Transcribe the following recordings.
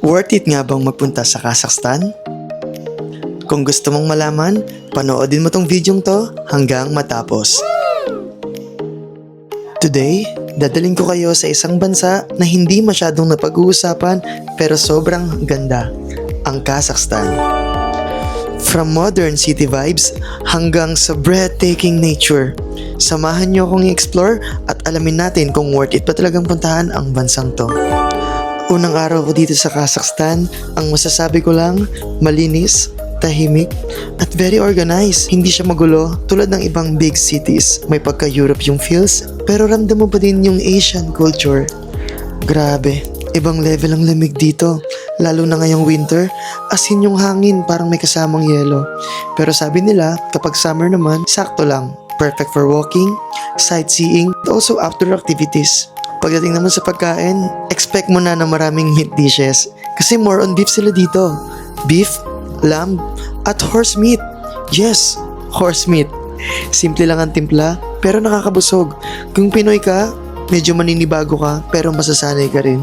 Worth it nga bang magpunta sa Kazakhstan? Kung gusto mong malaman, panoodin mo tong videong to hanggang matapos. Today, dadaling ko kayo sa isang bansa na hindi masyadong napag-uusapan pero sobrang ganda, ang Kazakhstan. From modern city vibes hanggang sa breathtaking nature, samahan niyo akong i-explore at alamin natin kung worth it pa talagang puntahan ang bansang to. Unang araw ko dito sa Kazakhstan, ang masasabi ko lang, malinis, tahimik, at very organized. Hindi siya magulo tulad ng ibang big cities. May pagka-Europe yung feels, pero ramdam mo pa din yung Asian culture. Grabe, ibang level ang lamig dito. Lalo na ngayong winter, as in yung hangin parang may kasamang yelo. Pero sabi nila, kapag summer naman, sakto lang. Perfect for walking, sightseeing, and also outdoor activities. Pagdating naman sa pagkain, expect mo na maraming meat dishes. Kasi more on beef sila dito. Beef, lamb, at horse meat. Yes, horse meat. Simple lang ang timpla, pero nakakabusog. Kung Pinoy ka, medyo maninibago ka, pero masasanay ka rin.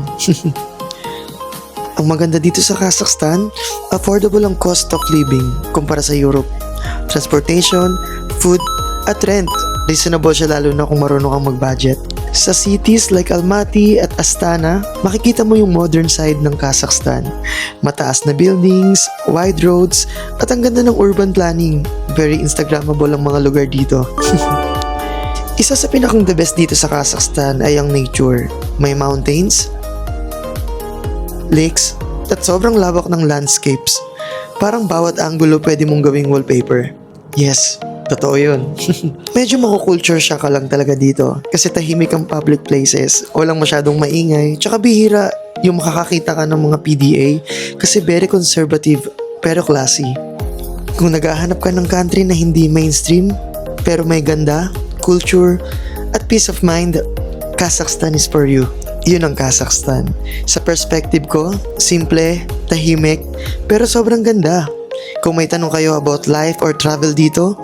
Ang maganda dito sa Kazakhstan, affordable ang cost of living kumpara sa Europe. Transportation, food, at rent. Reasonable siya lalo na kung marunong kang mag-budget. Sa cities like Almaty at Astana, makikita mo yung modern side ng Kazakhstan. Mataas na buildings, wide roads, at ang ganda ng urban planning. Very Instagrammable ang mga lugar dito. Isa sa pinakang the best dito sa Kazakhstan ay ang nature. May mountains, lakes, at sobrang lawak ng landscapes. Parang bawat angulo pwede mong gawing wallpaper. Yes, totoo yun. Medyo makukulture shock ka lang talaga dito kasi tahimik ang public places, walang masyadong maingay, tsaka bihira yung makakakita ka ng mga PDA kasi very conservative pero classy. Kung naghahanap ka ng country na hindi mainstream pero may ganda, culture, at peace of mind, Kazakhstan is for you. Yun ang Kazakhstan. Sa perspective ko, simple, tahimik, pero sobrang ganda. Kung may tanong kayo about life or travel dito,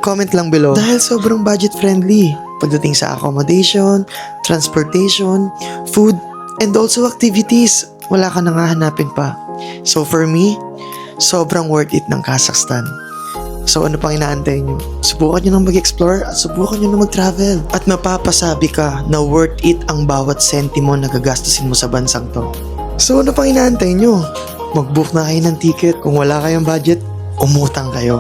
comment lang below. Dahil sobrang budget friendly pagdating sa accommodation, transportation, food, and also activities. Wala ka nang hahanapin pa. So for me, sobrang worth it ng Kazakhstan. So ano pang inaantay nyo? Subukan nyo nang mag-explore at subukan nyo nang mag-travel. At mapapasabi ka na worth it ang bawat sentimo na gagastusin mo sa bansang to. So ano pang inaantay nyo? Mag-book na kayo ng ticket. Kung wala kayong budget, umutang kayo.